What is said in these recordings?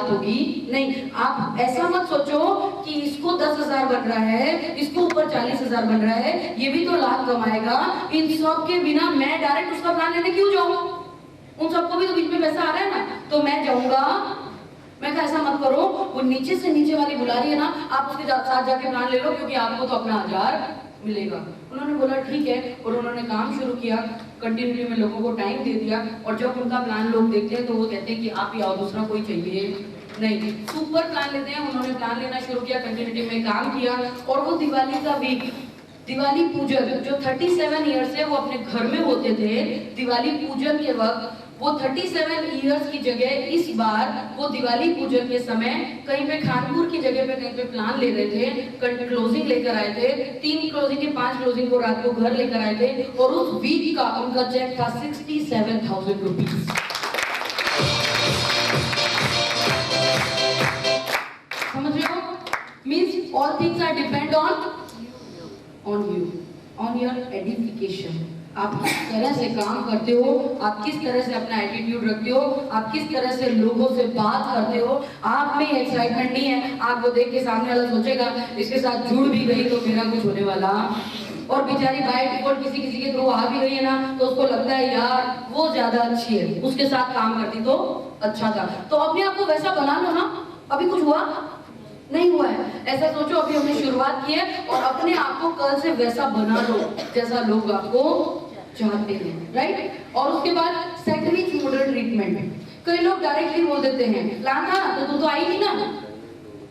बात होगी नहीं। आप ऐसा मत सोचो कि इसको 10,000 बन रहा है, इसको ऊपर 40,000 बन रहा है, ये भी तो लाख कमाएगा, इन सब के बिना मैं डायरेक्ट उसका प्लान लेने क्यों जाऊं? उन सबको भी तो बीच में पैसा आ रहा है ना, तो मैं जाऊंगा। मैं कहा ऐसा मत करो, वो नीचे से नीचे वाली बुला रही है ना, आप उसके साथ जाके प्लान ले लो क्योंकि आपको तो अपना 1000 मिलेगा। उन्होंने बोला ठीक है, और उन्होंने काम शुरू किया, कंटिन्यूटी में लोगों को टाइम दे दिया, और जब उनका प्लान लोग देखते हैं तो वो कहते हैं कि आप ही आओ, दूसरा कोई चाहिए नहीं। सुपर प्लान लेते हैं। उन्होंने प्लान लेना शुरू किया, कंटिन्यूटी में काम किया, और वो दिवाली का वीक, दिवाली पूजन जो 37 ईयर से वो अपने घर में होते थे, दिवाली पूजन के वक्त वो 37 इयर्स की जगह इस बार वो दिवाली पूजन के समय कहीं पे खानपुर की जगह पे कहीं पे प्लान ले रहे थे, क्लोजिंग लेकर आए थे, 3 क्लोजिंग के 5 क्लोजिंग को रात को घर लेकर आए थे, और उस वीक का उनका चेक था 67,000 रुपीज। समझ रहे हो? Means all things are depend on you, on your edification. आप किस तरह से काम करते हो, आप किस तरह से अपना एटीट्यूड रखते हो, आप किस तरह से लोगों से बात करते हो। आप में एक्साइटमेंट नहीं है, आपको देख के सामने वाला सोचेगा इसके साथ जुड़ भी गई तो मेरा कुछ होने वाला, और बेचारी बाय डिफॉल्ट किसी किसी के थ्रू आ भी गई है ना, तो उसको लगता है यार वो ज्यादा अच्छी है, उसके साथ काम करती तो अच्छा था। तो अपने आप को वैसा बना लो ना। अभी कुछ हुआ नहीं हुआ है, ऐसा सोचो अभी हमने शुरुआत की है, और अपने आप को कल से वैसा बना लो जैसा लोग आपको चाहते हैं, राइट। और उसके बाद सैंडविच मॉडल ट्रीटमेंट। कई लोग डायरेक्टली बोल देते हैं प्लान था तो तू तो आई नहीं ना,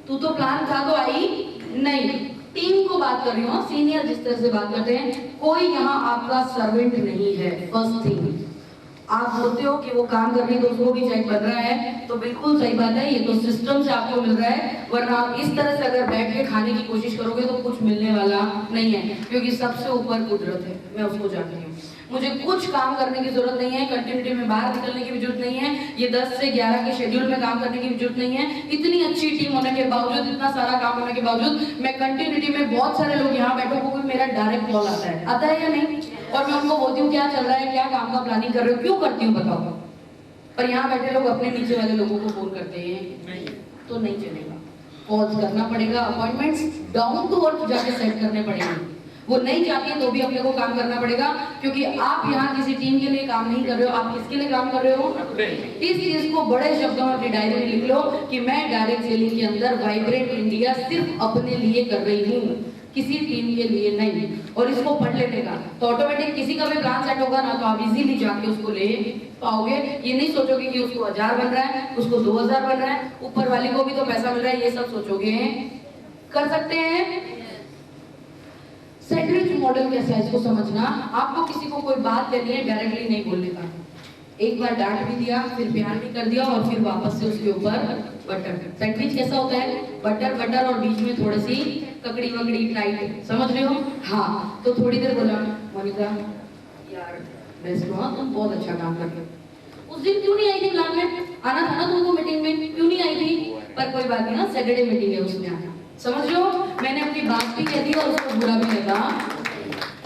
तू तो प्लान था तो आई नहीं। टीम को बात कर रही हूँ, सीनियर जिस तरह से बात करते हैं, कोई यहाँ आपका सर्वेंट नहीं है। फर्स्ट थिंग, आप बोलते हो कि वो काम कर रही है तो उसको भी चेक बन रहा है, तो बिल्कुल सही बात है, ये तो सिस्टम से आपको मिल रहा है, वरना आप इस तरह से अगर बैठ के खाने की कोशिश करोगे तो कुछ मिलने वाला नहीं है, क्योंकि सबसे ऊपर कुदरत है, मैं उसको जानती हूँ। मुझे कुछ काम करने की जरूरत नहीं है, कंटिन्यूटी में बाहर निकलने की भी जरूरत नहीं है, ये 10 से 11 के शेड्यूल में काम करने की भी जरूरत नहीं है। इतनी अच्छी टीम होने के बावजूद, इतना सारा काम होने के बावजूद, मैं कंटिन्यूटी में बहुत सारे लोग यहाँ बैठो को भी मेरा डायरेक्ट कॉल आता है या नहीं, और मैं उनको बोलती हूँ क्या चल रहा है, क्या काम का प्लानिंग कर रहे हो, क्यों करती हूँ बताओ। पर यहाँ बैठे लोग अपने नीचे वाले लोगों को फोन करते हैं तो नहीं चलेगा, कॉल्स करना पड़ेगा, अपॉइंटमेंट्स डाउन टू अर्थ जाके सेट करने पड़ेंगे। वो नहीं चाहती है तो भी अपने को काम करना पड़ेगा, क्योंकि आप यहाँ किसी टीम के लिए काम नहीं कर रहे हो, आप किसके लिए काम कर रहे हो। इस चीज को बड़े शब्दों में अपनी डायरी में लिख लो कि मैं डायरेक्ट सेलिंग के अंदर वाइब्रेंट इंडिया सिर्फ अपने लिए कर रही हूँ, किसी टीम के लिए नहीं। और इसको पढ़ लेने का तो ऑटोमेटिक किसी का भी प्लान सेट होगा ना, तो आप इजीली जाके उसको ले पाओगे। ये नहीं सोचोगे कि उसको 1000 बन रहा है, उसको 2000 बन रहा है, ऊपर वाले को भी तो पैसा मिल रहा है, ये सब सोचोगे। कर सकते हैं। सैंडविच मॉडल कैसा है इसको समझना। आपको किसी को कोई बात करनी है, डायरेक्टली नहीं बोलने का, एक बार डांट भी दिया, फिर प्यार भी कर दिया, और फिर वापस से उसके ऊपर बटर। सैंडविच कैसा होता है, बटर बटर और बीच में थोड़ी सी ककड़ी वकड़ी टाइट, समझ रहे हो। हाँ, तो थोड़ी देर बोला मोनिका यार बेस्ट हुआ, तुम बहुत अच्छा काम कर रहे हो। उस दिन क्यों नहीं आई थी प्लान में, आना था ना तुमको मीटिंग में, क्यों नहीं आई थी। पर कोई बात नहीं ना, सैटरडे मीटिंग है उसमें आना, समझ रहे हो। मैंने अपनी बात भी कह दी और उसको बुरा भी लगा।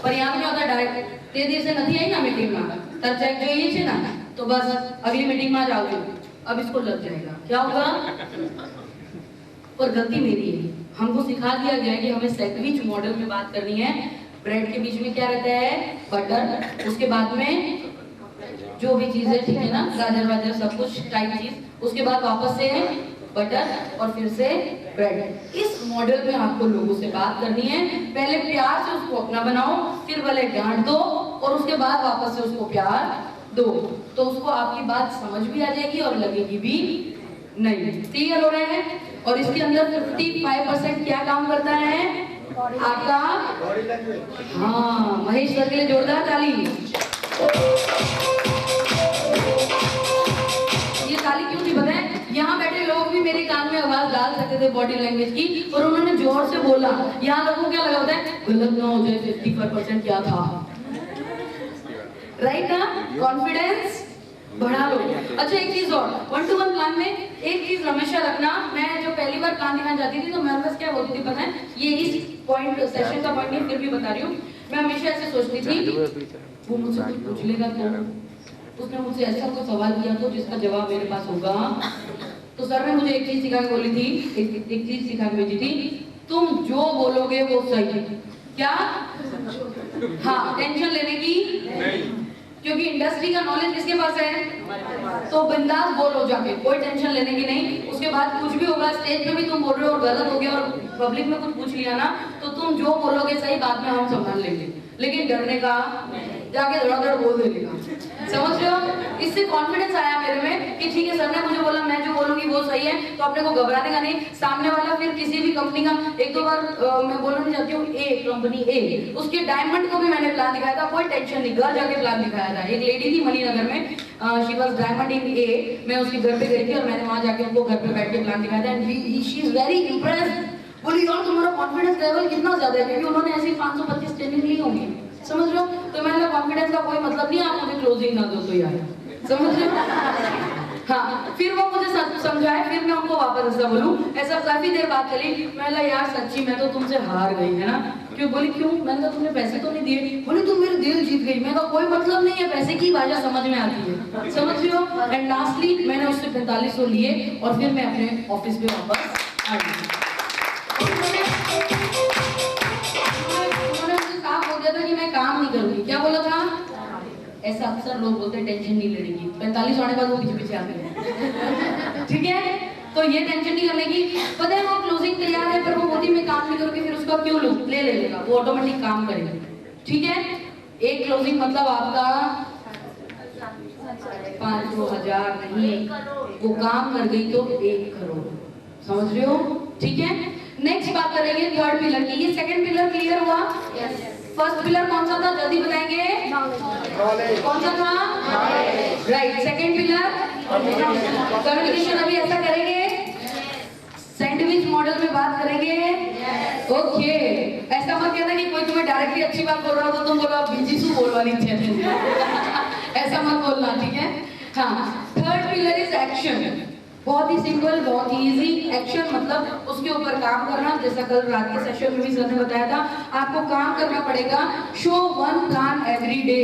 पर यहाँ क्या होता है, डायरेक्ट ते दिवसे नहीं आई ना मीटिंग में, तब चेक જોઈએ છે ना, तो बस अगली मीटिंग में जाओगे, अब इसको लग जाएगा, क्या होगा। पर गलती मेरी है, हमको सिखा दिया गया है कि हमें सैंडविच मॉडल में बात करनी है। ब्रेड के बीच में क्या रहता है, बटर, उसके बाद में जो भी चीजें, ठीक है ना, गाजर वाजर सब कुछ टाइप चीज, उसके बाद वापस से बटर और फिर से ब्रेड। इस मॉडल में आपको लोगों से बात करनी है, पहले प्यार से उसको अपना बनाओ, फिर भले डांट दो, और उसके बाद वापस से उसको प्यार दो, तो उसको आपकी बात समझ भी आ जाएगी और लगेगी भी नहीं। क्लियर हो रहे हैं। और इसके अंदर 55% क्या काम करता है आपका। हाँ, महेश सर के लिए जोरदार ताली। ये ताली क्यों थी पता है, यहाँ बैठे लोग भी मेरे कान में आवाज डाल सकते थे बॉडी लैंग्वेज की, और उन्होंने जोर से बोला। यहाँ लोगों को क्या लगा होता है, गलत ना हो जाए, 55% क्या था, राइट ना। कॉन्फिडेंस बढ़ा लो। अच्छा एक चीज और, 1-to-1 प्लान में एक चीज हमेशा रखना। मैं जो पहली बार प्लान दिखाने जाती थी तो मैं बस क्या बोलती थी पता है, ये इस पॉइंट सेशन का पॉइंट नहीं, फिर भी बता रही हूँ। मैं हमेशा ऐसे सोचती थी वो मुझसे कुछ पूछ लेगा तो, उसने मुझसे ऐसा कोई सवाल किया तो जिसका जवाब मेरे पास होगा, तो सर ने मुझे एक चीज सिखा के बोली थी, एक चीज सिखा के भेजी थी, तुम जो बोलोगे वो सही। क्या? हाँ, टेंशन लेने की नहीं, क्योंकि इंडस्ट्री का नॉलेज किसके पास है? तो बिंदास बोलो जाके, कोई टेंशन लेने की नहीं। उसके बाद कुछ भी होगा, स्टेज पे भी तुम बोल रहे हो और गलत हो गया और पब्लिक में कुछ पूछ लिया ना, तो तुम जो बोलोगे सही, बाद में हम संभाल लेंगे, लेकिन डरने का जाके धड़ाधड़ बोल देने का। समझ रहे हो? इससे कॉन्फिडेंस आया मेरे में कि ठीक है, सर ने मुझे बोला मैं जो बोलूंगी वो सही है, तो अपने को घबराने का नहीं। सामने वाला फिर किसी भी कंपनी का, एक दो बार मैं बोलना नहीं चाहती हूँ, कंपनी ए, उसके डायमंड को भी मैंने प्लान दिखाया था, कोई टेंशन नहीं, घर जाके प्लान दिखाया था। एक लेडी थी मणिनगर में, शी वाज डायमंड इन ए, मैं उसके घर पे गई थी और मैंने वहां जाके उनको घर पे बैठ के प्लान दिखाया था, and she is very impressed. बोली यार तुम्हारा कॉन्फिडेंस लेवल कितना ज्यादा है, क्योंकि उन्होंने ऐसी 525 ट्रेनिंग ली होंगी। समझ रहे हो? तो मैंने कॉन्फिडेंस का कोई मतलब नहीं, आप मुझे क्लोजिंग ना दो तो यार। समझ रहे हो? हाँ, फिर वो मुझे समझाए, फिर मैं उनको वापस ऐसा बोलूं। ऐसा काफी देर बात चली, मैंने यार सच्ची मैं तो तुमसे हार गई है ना। क्यों? बोली क्यों? मैंने कहा तुमने पैसे तो नहीं दिए। बोली तुम मेरे दिल जीत गई। मैंने कहा कोई मतलब नहीं है, पैसे की भाषा समझ में आती है। समझ रहे हो? एंड लास्टली मैंने उससे 4500 लिए और फिर मैं अपने ऑफिस पे वापस आ गई। कि मैं काम नहीं करूंगी। क्या बोला था? ऐसा अक्सर लोग बोलते हैं, टेंशन नहीं लेने की। 45 आने के बाद वो पीछे पीछे आते हैं। ठीक है, तो ये टेंशन नहीं करने की। पता है वो क्लोजिंग तैयार है, पर वो बोलती मैं काम नहीं करूंगी, फिर उसका क्यों लूं? ले लेगा, वो ऑटोमेटिक काम करेगा। ठीक है, एक क्लोजिंग मतलब आपका 500,000 नहीं, वो काम कर गई तो 1 करोड़। समझ रहे हो? ठीक है, नेक्स्ट बात करेंगे थर्ड पिलर की। ये सेकंड पिलर क्लियर हुआ? फर्स्ट पिलर कौन सा था? जल्दी बताएंगे। कौन सा था? राइट। Second pillar communication. अभी ऐसा करेंगे, सैंडविच मॉडल में बात करेंगे। ओके, ऐसा मत कहना कि कोई तुम्हें डायरेक्टली अच्छी बात बोल रहा हो तो तुम बोलो बीजीसू बोलवानी चाहिए। ऐसा मत बोलना, ठीक है? हाँ, थर्ड पिलर इज एक्शन। बहुत ही सिंपल, बहुत ही इजी। एक्शन मतलब उसके ऊपर काम करना। जैसा कल रात के सेशन में भी सर ने बताया था, आपको काम करना पड़ेगा। Show 1 plan every day.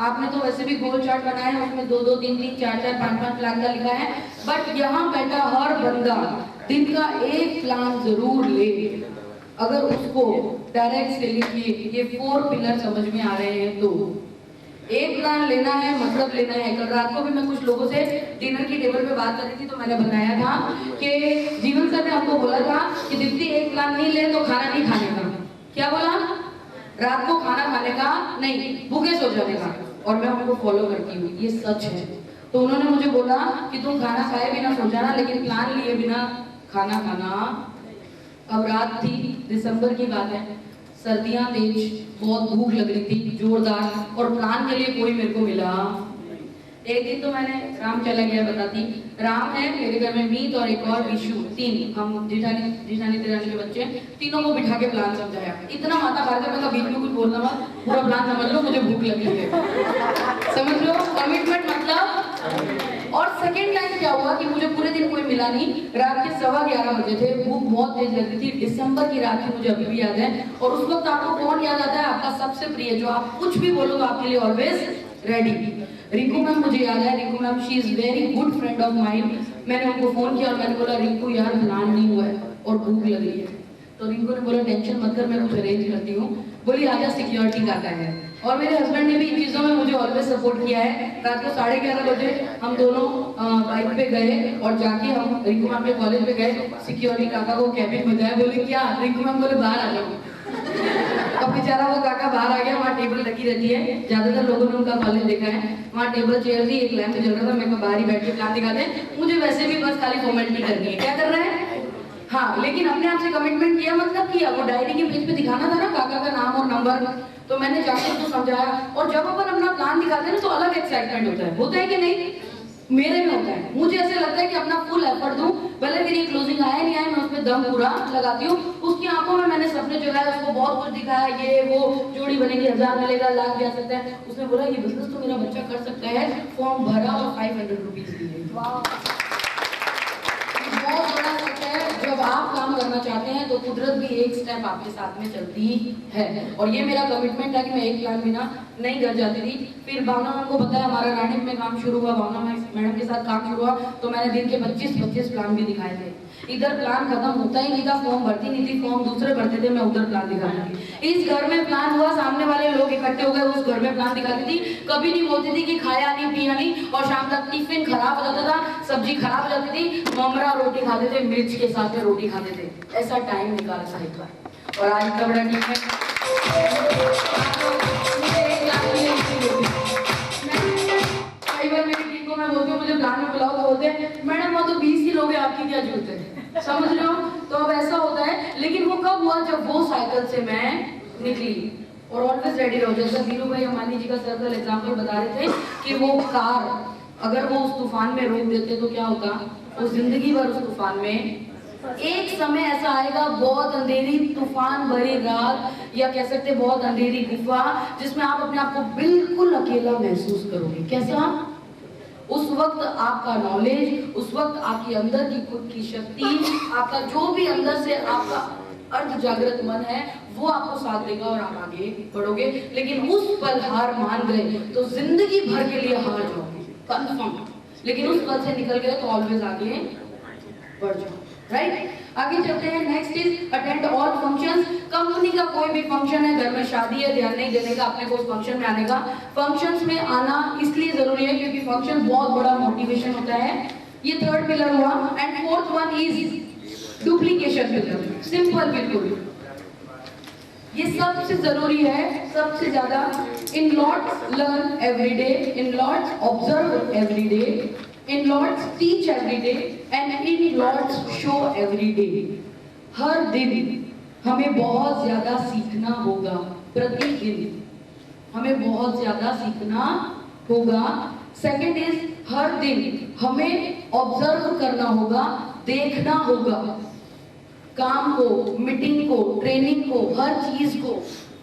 आपने तो वैसे भी गोल चार्ट बनाया है, उसमें 2-2, 3-3, 4-4, 5-5 प्लान का लिखा है, बट यहाँ बैठा हर बंदा दिन का एक प्लान जरूर ले। अगर उसको डायरेक्ट से लिखिए, ये 4 पिलर समझ में आ रहे हैं तो एक प्लान लेना है, मतलब लेना है। कल रात को भी मैं कुछ लोगों से डिनर की टेबल पे बात कर रही थी, तो मैंने बताया था कि जीवन सर ने हमको बोला था कि दीप्ति एक प्लान नहीं ले तो खाना नहीं खाने का। क्या बोला? रात को खाना खाने का नहीं, भूखे सो जाने का। और मैं उनको फॉलो करती हूँ, ये सच है। तो उन्होंने मुझे बोला कि तुम खाना खाए बिना सो जाना, लेकिन प्लान लिए बिना खाना खाना। अब रात थी, दिसंबर की बात है, सर्दियां तेज, बहुत भूख लग रही थी जोरदार, और प्लान के लिए कोई मेरे को मिला। एक दिन तो मैंने, राम चला गया बताती, राम है मेरे घर में, मीत और एक और विशु, 3 हम जेठानी तेरानी के बच्चे, तीनों को बिठा के प्लान समझाया। इतना माथा मार के मैं बीच में कुछ बोलना मत, पूरा प्लान समझ लो, मुझे भूख लगी है। समझ लो, कमिटमेंट मतलब। और सेकेंड टाइम क्या हुआ कि मुझे पूरे दिन कोई मिला नहीं, रात के 11:15 बजे थे, भूख बहुत तेज लग रही थी, दिसंबर की रात थी, मुझे अभी भी याद है। और उस वक्त आपको कौन याद आता है? आपका सबसे प्रिय, जो आप कुछ भी बोलो तो आपके लिए ऑलवेज रेडी। रिंकू मैम मुझे याद है, Rinku ma'am she is very good friend of mind. मैंने उनको फोन किया और मैंने बोला रिंकू यार प्लान नहीं हुआ है और भूख लग रही है। तो रिंकू ने बोला टेंशन मत कर, मैं कुछ अरेंज करती हूँ। बोली आजा, सिक्योरिटी का है। और मेरे हस्बैंड ने भी इन चीज़ों में मुझे ऑलवेज सपोर्ट किया है। रात को 11:30 बजे हम दोनों बाइक पे गए और जाके हम रिंकू मैम के कॉलेज में गए। सिक्योरिटी काका को कैबिन में गए, बोले क्या? रिंकू मैम बोले बाहर आ जाओ। और बेचारा वो काका बाहर आ गया। वहाँ टेबल लगी रहती है, ज्यादातर लोगों ने उनका कॉलेज देखा है। वहाँ टेबल चेयर थी, एक लैंप जल रहा था, मैं बाहर ही बैठ के प्लान दिखाते हैं। मुझे वैसे भी बस खाली फॉर्मेलिटी करनी है। क्या कर रहे हैं? हाँ, लेकिन अपने आप से कमिटमेंट किया, मतलब किया। वो डायरी के पेज पे दिखाना था ना काका का नाम और नंबर, तो मैंने जाकर उसको समझाया। और जब अपन अपना प्लान दिखाते हैं ना, तो अलग एक्साइटमेंट होता है कि नहीं? मेरे में होता है। मुझे ऐसे लगता है कि अपना फुल एफर्ट दूं, भले मेरी क्लोजिंग आए नहीं आए, मैं उसमें दम पूरा लगाती हूँ। उसकी आंखों में मैंने सपने जगाए, उसको बहुत कुछ दिखाया, ये वो जोड़ी बनेगी, 1000 मिलेगा, लाख भी आ सकता है। उसने बोला ये बिजनेस तो मेरा बच्चा कर सकता है। फॉर्म भरा और 500 रुपीज दिए। बहुत बड़ा सच है, जब आप काम करना चाहते हैं तो कुदरत भी एक स्टेप आपके साथ में चलती है। और ये मेरा कमिटमेंट था कि मैं एक प्लान बिना नहीं घर जाती थी। फिर भावना मैम को बताया, हमारा रानीप में काम शुरू हुआ। भावना मैम मैडम के साथ काम शुरू हुआ तो मैंने दिन के 25 प्लान भी दिखाए थे। इधर प्लान खत्म होता ही नहीं था, फॉर्म भरती नहीं थी, फॉर्म दूसरे भरते थे, मैं उधर प्लान दिखाती थी। इस घर में प्लान हुआ, सामने वाले लोग इकट्ठे हो गए, उस घर में प्लान दिखाती थी। कभी नहीं बोलती थी कि खाया नहीं पिया नहीं, और शाम तक टिफिन खराब हो जाता था, सब्जी खराब हो जाती थी, ममरा रोटी खाते थे, मिर्च के साथ में रोटी खाते थे। ऐसा टाइम निकाला था एक बार। और आज का बड़ा टिफिन कई बार मेरी टीम को मैं बोलती हूँ मुझे प्लान में बुलाओ, तो बोलते हैं मैडम वो तो 20 ही लोग हैं, आपकी क्या जरूरत है, समझ रहे हो। तो अब ऐसा होता है, लेकिन वो कब हुआ जब वो साइकिल से मैं निकली। और ऑलवेज रेडी रहो, जैसा धीरू भाई अम्बानी जी का सर्कल एग्जाम्पल बता रहे थे कि वो कार अगर वो उस तूफान में रोक देते तो क्या होता, वो जिंदगी भर उस तूफान में। एक समय ऐसा आएगा, बहुत अंधेरी तूफान भरी रात, या कह सकते बहुत अंधेरी गुफा, जिसमें आप अपने आप को बिल्कुल अकेला महसूस करोगे। कैसा? उस वक्त आपका नॉलेज, उस वक्त आपकी अंदर की खुद की शक्ति, आपका जो भी अंदर से आपका अर्ध जागृत मन है, वो आपको साथ देगा और आप आगे बढ़ोगे। लेकिन उस पल हार मान गए तो जिंदगी भर के लिए हार जाओगे, कंफर्म। लेकिन उस पल से निकल गए तो ऑलवेज आगे बढ़ जाओ, राइट। आगे चलते हैं। Next is attend all functions. Company का कोई भी फंक्शन है, घर में शादी है, ध्यान नहीं देने का अपने को उस फंक्शन में आने का। फंक्शंस में आना इसलिए जरूरी है क्योंकि फंक्शन बहुत बड़ा मोटिवेशन होता है। ये थर्ड पिलर हुआ। And fourth one is duplication pillar. Simple, बिल्कुल ये सबसे जरूरी है, सबसे ज्यादा। In lots learn every day, in lots observe every day, in lots teach every day, and in lots show every day. हर दिन हमें बहुत ज्यादा सीखना होगा, प्रतिदिन हमें बहुत ज्यादा सीखना होगा। सेकेंड इज हर दिन हमें ऑब्जर्व करना होगा, देखना होगा, काम को, मीटिंग को, ट्रेनिंग को, हर चीज को,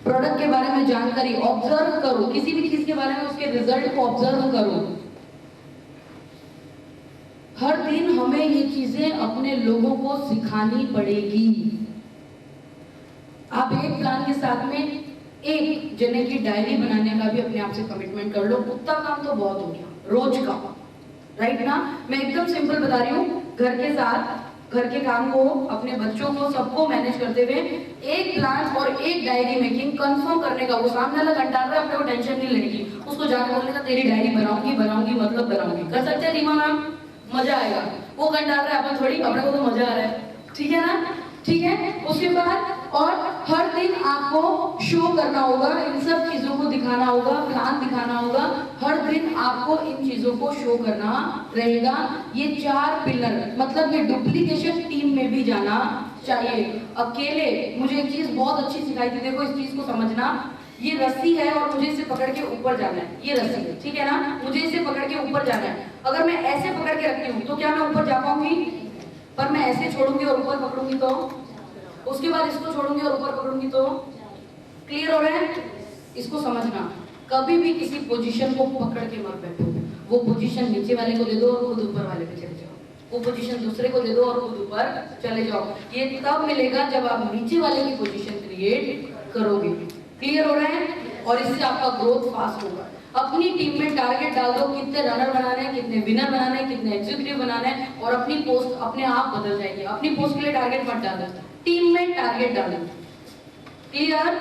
प्रोडक्ट के बारे में जानकारी ऑब्जर्व करो, किसी भी चीज के बारे में उसके रिजल्ट को ऑब्जर्व करो। हर दिन हमें ये चीजें अपने लोगों को सिखानी पड़ेगी। आप एक प्लान के साथ में एक जने की डायरी बनाने का भी अपने आप से कमिटमेंट कर लो। उतना काम तो बहुत हो गया रोज का, राइट ना। मैं एकदम सिंपल बता रही हूँ, घर के साथ घर के काम को, अपने बच्चों को, सबको मैनेज करते हुए एक प्लान और एक डायरी मेकिंग कंफर्म करने का। वो सामने वाला घंटा रहा है, अपने को टेंशन नहीं लेने की, उसको जाकर बोलने का तेरी डायरी बनाऊंगी मतलब बनाऊंगी। कर सकते हैं रीमा मैम, मजा आएगा। वो घंटा रहा है, अपन थोड़ी, अपने को तो मजा आ रहा है, ठीक है ना, ठीक है। उसके बाद और हर दिन आपको शो करना होगा, इन सब चीजों को दिखाना होगा, प्लान दिखाना होगा। हर दिन आपको इन चीजों को शो करना रहेगा। ये 4 पिलर, मतलब ये डुप्लीकेशन टीम में भी जाना चाहिए। अकेले मुझे एक चीज बहुत अच्छी सिखाई थी, देखो इस चीज को समझना। ये रस्सी है और मुझे इसे पकड़ के ऊपर जाना है, ये रस्सी है, ठीक है ना। मुझे इसे पकड़ के ऊपर जाना है। अगर मैं ऐसे पकड़ के रखती हूँ तो क्या मैं ऊपर जा पाऊंगी? पर मैं ऐसे छोड़ूंगी और ऊपर पकड़ूंगी तो, उसके बाद इसको छोड़ूंगी और ऊपर पकड़ूंगी तो। क्लियर हो रहा है? इसको समझना, कभी भी किसी पोजीशन को पकड़ के मत बैठो। वो पोजीशन नीचे वाले को दे दो और खुद ऊपर वाले पे चले जाओ, वो पोजीशन दूसरे को दे दो और खुद ऊपर चले जाओ। ये तब मिलेगा जब आप नीचे वाले की पोजीशन क्रिएट करोगे। क्लियर हो रहा है? और इससे आपका ग्रोथ फास्ट होगा। अपनी टीम में टारगेट डाल दो, कितने रनर बनाने हैं, कितने विनर बनाने हैं, कितने एग्जीक्यूटिव बनाने हैं, और अपनी पोस्ट अपने आप बदल जाएगी। अपनी पोस्ट के लिए टारगेट मत डालो, टीम में टारगेट डालो। क्लियर?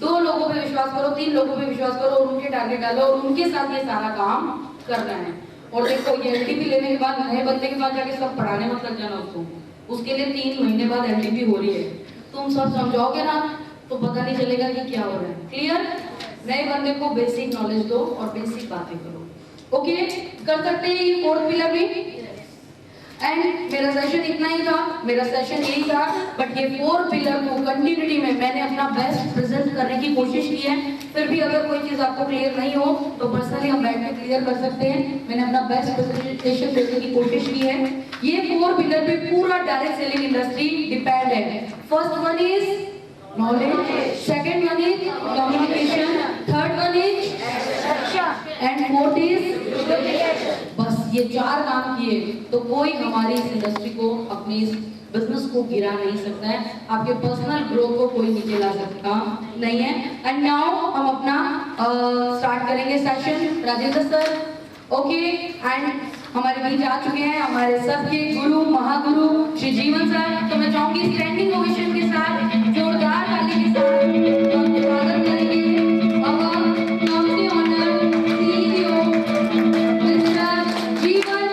2 लोगों पे विश्वास करो, 3 लोगों पे विश्वास करो और उनके टारगेट डालो और उनके साथ ये सारा काम करना है। और देखो ये एलटीपी लेने के बाद नए बंदे के पास जाके सब पढ़ाने मत लग जाना उसको। उसके लिए 3 महीने बाद एलटीपी हो रही है, तुम सब समझाओगे ना तो पता नहीं चलेगा कि क्या हो रहा है। क्लियर? नए बंदे को बेसिक नॉलेज दो और बेसिक बातें करो। ओके, कर सकते हैं ये 4th पिलर में। एंड मेरा सेशन इतना ही था, मेरा सेशन यही था, बट ये 4 पिलर को कंटिन्यूटी में मैंने अपना बेस्ट प्रेजेंट करने की कोशिश की है। फिर भी अगर कोई चीज आपको क्लियर नहीं हो तो पर्सनली हम बैठ के क्लियर कर सकते हैं। मैंने अपना बेस्ट प्रेजेंटेशन देने की कोशिश की है। ये 4 पिलर पे पूरा डायरेक्ट सेलिंग इंडस्ट्री डिपेंड है। First one is knowledge, second one is communication, third one is action, and fourth is बस ये 4 काम किए तो कोई हमारी इस इंडस्ट्री को, अपनी इस बिजनेस को गिरा नहीं सकता है। आपके पर्सनल ग्रोथ को कोई नीचे ला सकता नहीं है। एंड नाउ हम अपना स्टार्ट करेंगे session. Rajendra sir okay and हमारे बीच आ चुके हैं हमारे सबके गुरु महागुरु श्री जीवन सर। तो मैं चाहूंगी स्टैंडिंग ओवेशन के साथ जोरदार ताली के साथ उनका स्वागत करेंगे। अब कम से ऑनर सीईओ मिस्टर जीवन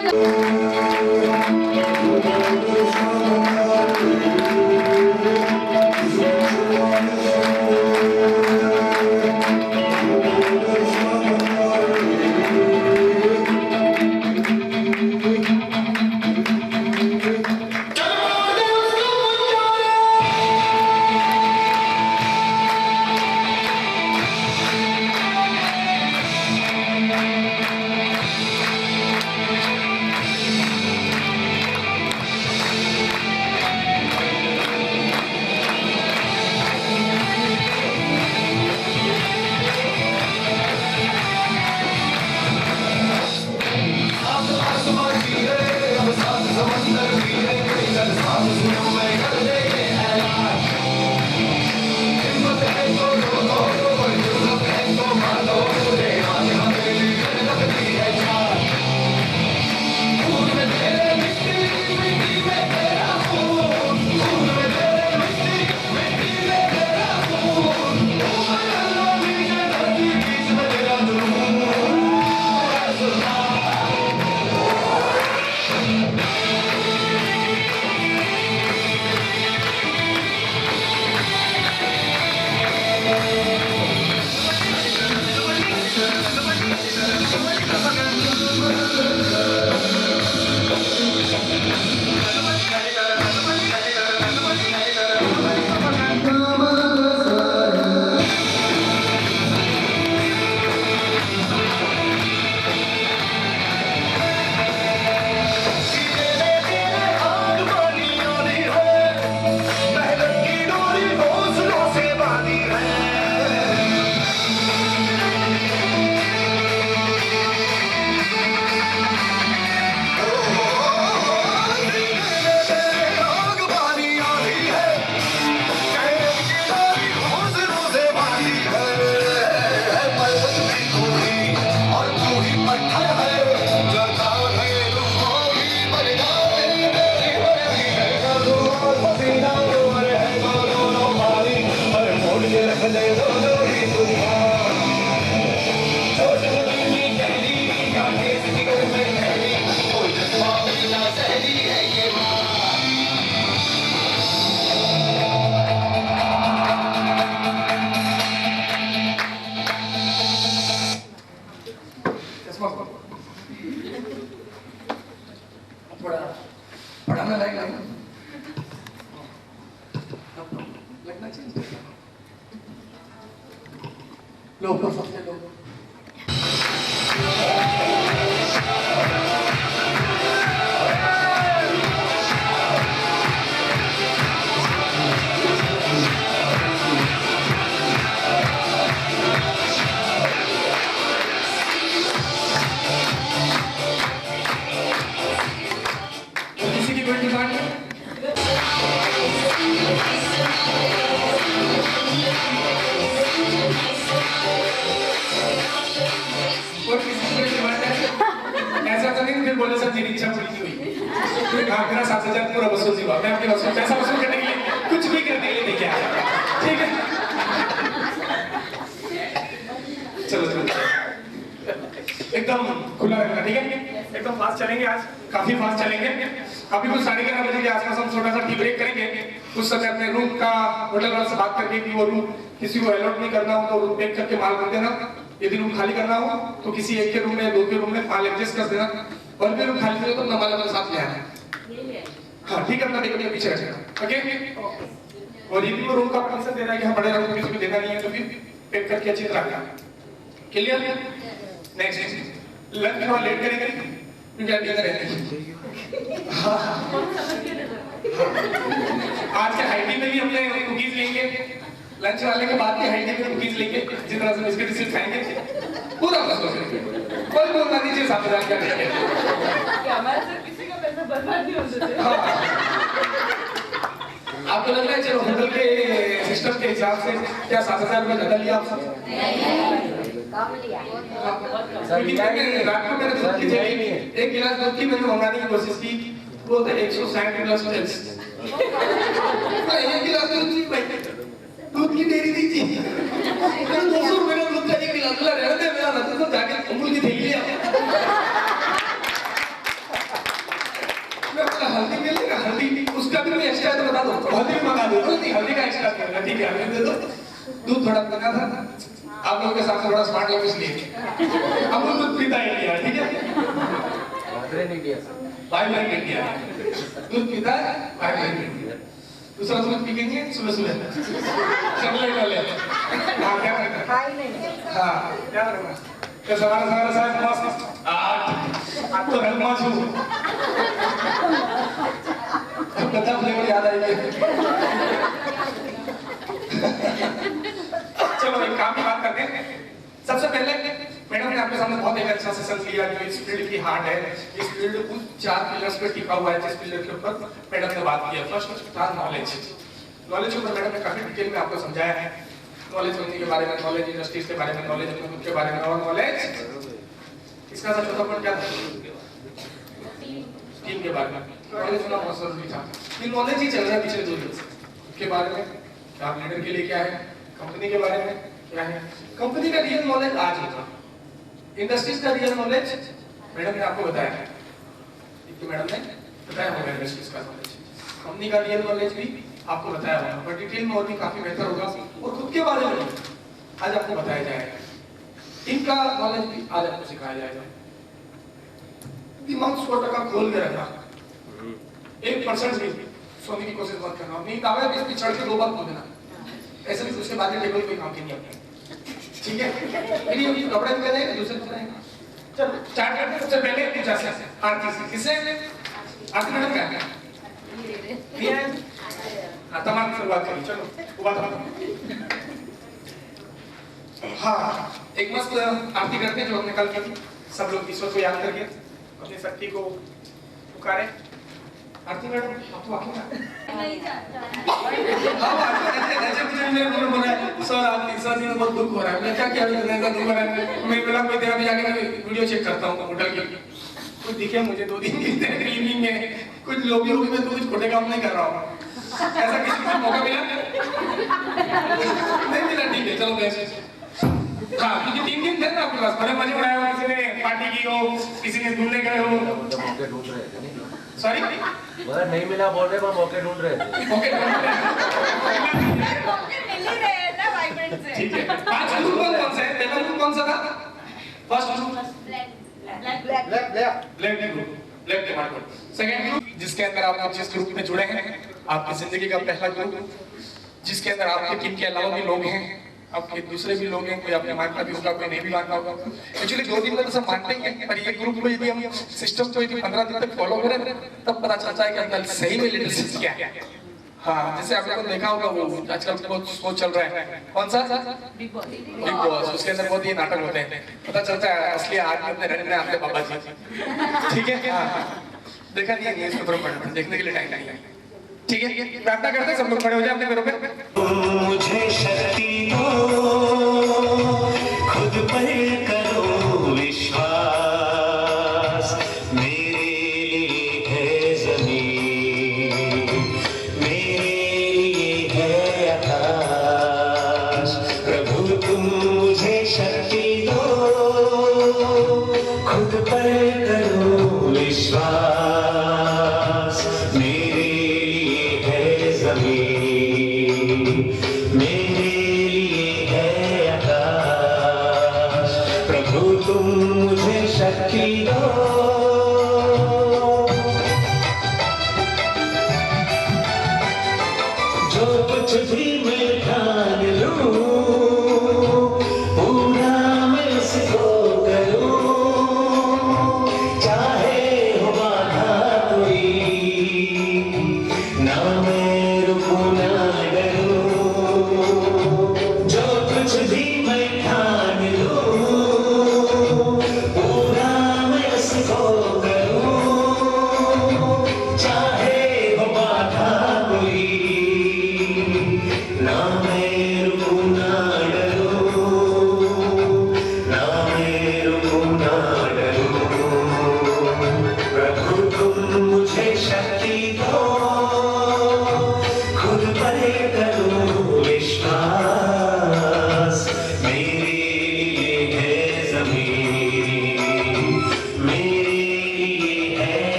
थोड़ा पढ़ाने लायक लगना चाहिए। लोग सबसे लोग बोले सर मेरी इच्छा पूरी नहीं हुई, फिर घाघरा 7,000 पूरा वसूल हुआ। मैं आपके वसूल पैसा वसूल करने के लिए कुछ भी करने के लिए लेके आया। ठीक है, चलो चलो एकदम खुला रखना। ठीक है, एकदम फास्ट चलेंगे आज, काफी फास्ट चलेंगे। अभी कुछ 11:30 बजे के आसपास हम छोटा सा टी ब्रेक करेंगे। उस समय अपने रूम का होटल वाले से बात करके कि वो रूम किसी को अलॉट नहीं करना हो तो रूम पेक करके माल कर देना। यदि रूम खाली करना हो तो किसी एक के रूम में, दो के रूम में माल एडजस्ट कर देना। और भी रूम खाली हो तो नमाज अपने साथ ले आना। हाँ ठीक है, अपना देखो पीछे रखना। ओके, और यदि वो रूम का परमिशन दे रहा है कि हम बड़े रूम किसी को देना नहीं है तो फिर पेक करके अच्छी तरह रखना। क्लियर? नेक्स्ट लंच थोड़ा लेट करेंगे क्योंकि आप डिनर रहते आज के हाईटी में भी हमने कुकीज लेंगे, लंच वाले के बाद के हाईटी में कुकीज लेंगे, जितना से बिस्किट बिस्किट खाएंगे पूरा कोई बोलना नहीं चाहिए। 7,000 का लेंगे, हमारे साथ किसी का पैसा बर्बाद नहीं होता है। आपको लग रहा है चलो होटल के सिस्टम के हिसाब से क्या 7,000 रुपये ज्यादा लिया आप सब? क्योंकि मैंने रात को मैंने दूध की थैली एक गिलास दूध की मैंने मंगाने की कोशिश की, वो था 160 ग्लास टेल्स। एक गिलास दूध की भाई, दूध की डेयरी दीजिए। मैंने 200 रुपए का दूध का एक गिलास ला रहने दे, मेरा रतन तो जाके अमूल की थैली ले आओ। मैं बोला हल्दी मिलेगा, हल्दी उसका भी कोई एक्स्ट्रा तो बता दो, हल्दी भी मंगा दो। हल्दी का एक्स्ट्रा ठीक है, हल्दी दे दो। दूध थोड़ा पीना था, आप लोगों के साथ थोड़ा स्मार्ट लोग इसलिए हम लोग दूध पीता ही नहीं है, ठीक है? वाइब्रेंट इंडिया दूध पीता है, वाइब्रेंट इंडिया। दूसरा दूध पीएंगे सुबह सुबह चॉकलेट वाले। हाँ क्या करना? हाँ क्या करना? तो सवाल साहब मस्त आज तो रंगमा छू बच्चा फ्लेवर याद आएगी। चलो एक काम की बात करते हैं। सबसे पहले मैडम ने आपके सामने बहुत एक अच्छा सेशन लिया जो इस फील्ड की हार्ट है। इस फील्ड कुछ 4 पिलर्स पे टिका हुआ है, जिस पिलर के ऊपर मैडम ने बात किया। फर्स्ट था नॉलेज। नॉलेज के ऊपर मैडम ने काफी डिटेल में आपको समझाया है। नॉलेज होने के बारे में, नॉलेज इंडस्ट्रीज के बारे में, नॉलेज अपने खुद के बारे में, और नॉलेज इसका चौथा पॉइंट क्या था? टीम के बारे में। नॉलेज होना बहुत जरूरी था। ये नॉलेज ही चल रहा है पिछले 2 दिन से। के बारे में क्या, लीडर के लिए क्या है, कंपनी के बारे में क्या है, कंपनी का रियल नॉलेज आज होगा, इंडस्ट्रीज का रियल नॉलेज मैडम ने आपको बताया है। तो मैडम ने बताया होगा इंडस्ट्रीज का नॉलेज, कंपनी का रियल नॉलेज भी आपको बताया होगा, पर डिटेल में और भी काफी बेहतर होगा। और खुद के बारे में आज आपको बताया जाएगा। इनका नॉलेज भी आज आपको सिखाया जाएगा। दिमाग 100% खोल के रखना, 1% भी सोने की कोशिश मत करना। नींद आवे तो इसकी चढ़ के 2 बार कूद देना, ऐसे भी उसके बाद में टेबल पे काम की नहीं आपने, ठीक है? मेरी अभी कपड़े पहने दूसरे पहने। चलो स्टार्ट करते हैं। सबसे पहले पूछा से आरती से, किससे? आरती मैडम क्या है? ये हाँ तमाम शुरुआत करी। चलो वो बात हाँ एक मस्त आरती करते हैं जो हमने कल की थी। सब लोग ईश्वर को याद करके अपनी शक्ति को पुकारे। आरती मैडम आप तो आके ना नहीं जानता ऐसे मुझे मेरे को बोला सर आप तीसरा दिन बहुत दुख हो रहा है। मैं क्या किया इतना दुख हो रहा है? मैं बोला कोई देर अभी जाके मैं वीडियो चेक करता हूँ होटल की, कुछ दिखे मुझे 2 दिन इवनिंग में कुछ लोग भी मैं तो कुछ खोटे काम नहीं कर रहा हूँ। ऐसा किसी को मौका मिला नहीं मिला? ठीक है चलो वैसे हाँ, क्योंकि 3 दिन थे ना आपके पास, बड़े मजे उड़ाए हो, किसी ने पार्टी की हो, किसी ने घूमने गए हो। सॉरी मगर नहीं मिला बोल रहे, पर मौके ढूंढ रहे थे। मौके ढूंढ रहे हैं। मौके मिल ही रहे हैं ना वाइब्रेंट से। ठीक है। 5 ग्रुप कौन से हैं? पहला ग्रुप कौन सा था? First group black group, black department. Second group जिसके अंदर आप जिस ग्रुप में जुड़े हैं, आपकी जिंदगी का पहला ग्रुप जिसके अंदर आपके टीम के अलावा भी लोग हैं, आपके दूसरे भी लोग हैं, कोई आपने मानता भी होगा, कोई नहीं भी मानता होगा। एक्चुअली 2 दिन में तो सब मानते ही हैं, पर ये ग्रुप में यदि हम सिस्टम को यदि 15 दिन तक फॉलो करें तब पता चलता है कि अंदर सही में लीडरशिप क्या है। हाँ, जैसे आप लोगों ने देखा होगा वो आजकल बहुत शो चल रहा है, कौन सा? Big boss. उसके अंदर बहुत ही नाटक होते हैं, पता चलता है असली आदमी अपने रहने में आपके बाबा जी। ठीक है हाँ, देखा नहीं है न्यूज़पेपर पढ़ना, देखने के लिए टाइम नहीं है। ठीक है, प्रार्थना करते हैं सब लोग खड़े हो जाए अपने पैरों पे। मुझे शक्ति दो, खुद पर करो विश्वास, मेरे लिए है ज़मीन, मेरे लिए है आकाश। प्रभु तुम मुझे शक्ति दो, खुद पर करो विश्वास, मेरे लिए है ज़मीन, मेरे लिए है आकाश। प्रभु तुम मुझे शक्ति दो। जो कुछ भी मैं ठान लूं, पूरा मैं उसको करूं, चाहे हो बाधा कोई, ना मैं रुकूं ना डरूं। जो कुछ भी मैं ठान लूं, पूरा मैं उसको करूं, चाहे हो बाधा कोई, ना मैं रुकूं ना डरूं,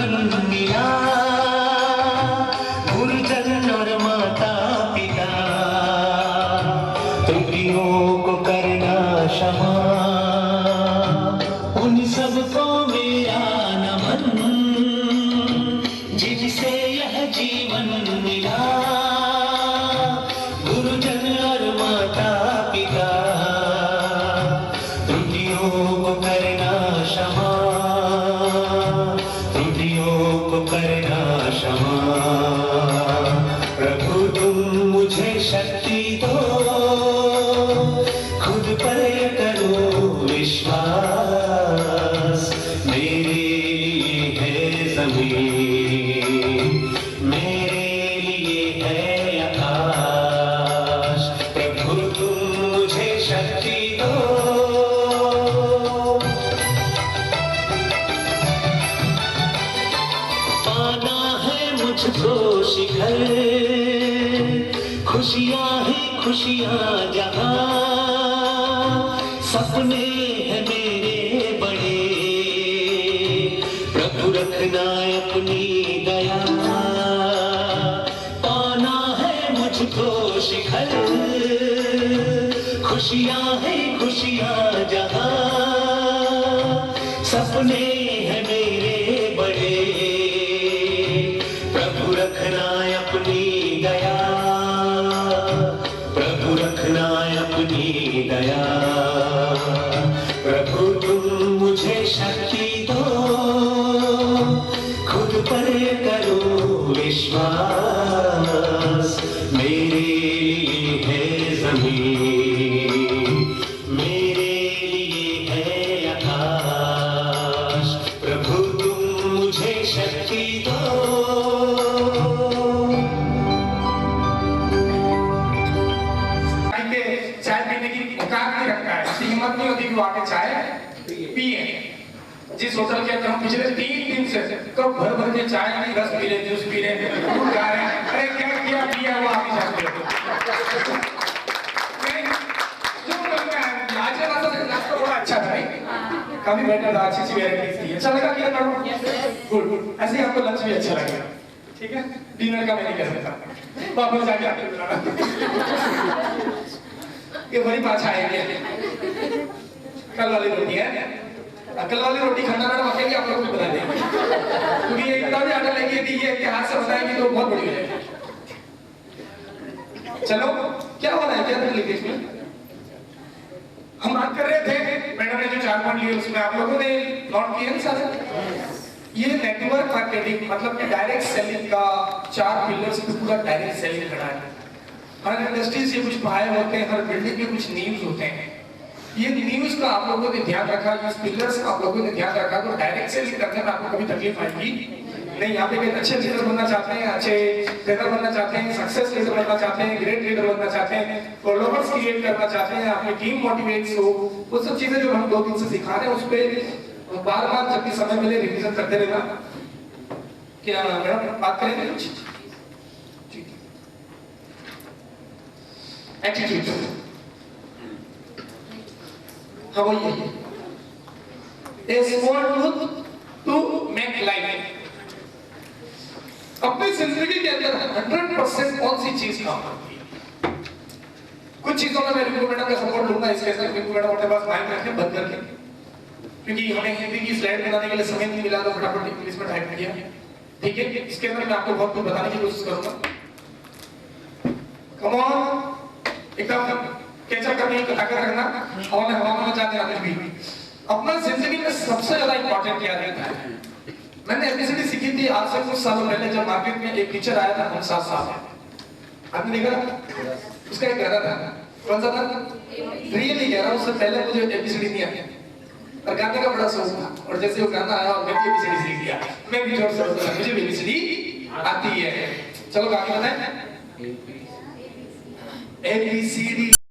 जीवन मिला, गुरुजन और माता पिता, त्रुटियों को करना क्षमा, उन सबको मेरा नमन, जिनसे यह जीवन मिला, गुरुजन और माता पिता, त्रुटियों को करना क्षमा, त्रुटियों को करना क्षमा। प्रभु तुम मुझे शक्ति दो, खुद पर करो विश्वास, मेरे लिए है ज़मीन, मेरे लिए है आकाश। प्रभु तुम मुझे शक्ति दो, पाना है मुझको शिखर, खुशियाँ ही खुशियाँ जहाँ, सपने हैं मेरे बड़े, प्रभु रखना अपनी दया, पाना है मुझको शिखर, खुशियाँ हैं खुशियाँ जहाँ, सपने हैं मेरे बड़े, प्रभु रखना अपनी दया, प्रभु रखना अपनी दया। प्रभु तुम मुझे शक्ति दो, खुद पर करो विश्वास, मेरे लिए है ज़मीन, मेरे लिए है आकाश। प्रभु तुम मुझे शक्ति दो। चाय पीने की औकात नहीं रखता है, इसकी हिम्मत नहीं होती कि वो आके चाय पिए। जिस होटल के अंदर हम पिछले 3 दिन से कब भर भर के चाय नहीं, रस पी रहे, जूस पी रहे, दूध खा रहे हैं, अरे क्या किया पिया वो आप ही जानते हो। जो करना है आज का नाश्ता बड़ा अच्छा था, काफी बेटर था, अच्छी अच्छी वेराइटीज थी, अच्छा लगा क्या करो, गुड। ऐसे ही आपको लंच भी अच्छा लगेगा, ठीक है। डिनर का मैं नहीं कह सकता, वापस जाके आपको बुलाना। ये बड़ी पाछा आएगी कल वाली रोटी है, कल वाली रोटी खाना मैडम अकेले आप लोगों को बता देंगे, क्योंकि ये इतना भी आटा लेके दी है कि हाथ से बताएंगे तो बहुत बड़ी हो जाएगी। चलो क्या हो रहा है, क्या तकलीफ है इसमें? हम बात कर रहे थे, मैडम ने जो 4 पॉइंट लिए उसमें आप लोगों ने नोट किए साथ। ये नेटवर्क मार्केटिंग मतलब कि डायरेक्ट सेलिंग का 4 पिलर्स पे पूरा डायरेक्ट सेलिंग खड़ा है। हर इंडस्ट्री से कुछ पाए होते हैं, हर बिल्डिंग के कुछ नीव्स होते हैं। ये न्यूज का आप लोगों ने ध्यान रखा, इस पिलर्स का आप लोगों ने ध्यान रखा, तो डायरेक्ट सेलिंग करने में आपको कभी तकलीफ आएगी नहीं। यहाँ पे अच्छे लीडर बनना चाहते हैं, अच्छे ट्रेनर बनना चाहते हैं, सक्सेस लीडर बनना चाहते हैं, ग्रेट लीडर बनना चाहते हैं, फॉलोअर्स क्रिएट करना चाहते हैं, आपकी टीम मोटिवेट्स हो, वो सब चीजें जो हम 2 दिन से सिखा रहे हैं उस पर बार-बार जब भी समय मिले रिवीजन करते रहना। क्या मैडम बात करेंगे कुछ? एटीट्यूड, हाँ वही है, a small truth to make life। अपनी जिंदगी के अंदर 100% कौन सी चीज काम करती है? कुछ चीजों में मैं रिंकू मैडम का सपोर्ट लूंगा, इसके साथ रिंकू मैडम अपने पास माइक रखें बंद करके, क्योंकि हमें हिंदी की स्लाइड बनाने के लिए समय नहीं मिला, तो फटाफट इंग्लिश में टाइप किया, ठीक है। इसके अंदर मैं आपको बहुत कुछ बताने की कोशिश करूंगा। कम ऑन, एकदम कैचअप करने की ताकत रखना, हवा में जाते हैं कुछ भी। अपना जिंदगी में सबसे ज्यादा इंपॉर्टेंट क्या रहता है? मैंने एबीसीडी सीखी थी आज से कुछ सालों पहले, जब मार्केट में एक टीचर आया था, हम 7 साल में, आपने देखा उसका एक गाना था, कौन सा था? रियली कह रहा हूँ, उससे पहले मुझे एबीसीडी नहीं आया और गाने का बड़ा शौक था, और जैसे वो गाना आया और मैं भी एबीसीडी सीख लिया, मैं भी जोर से बोला मुझे एबीसीडी आती है। चलो गाने बताएं, ABCD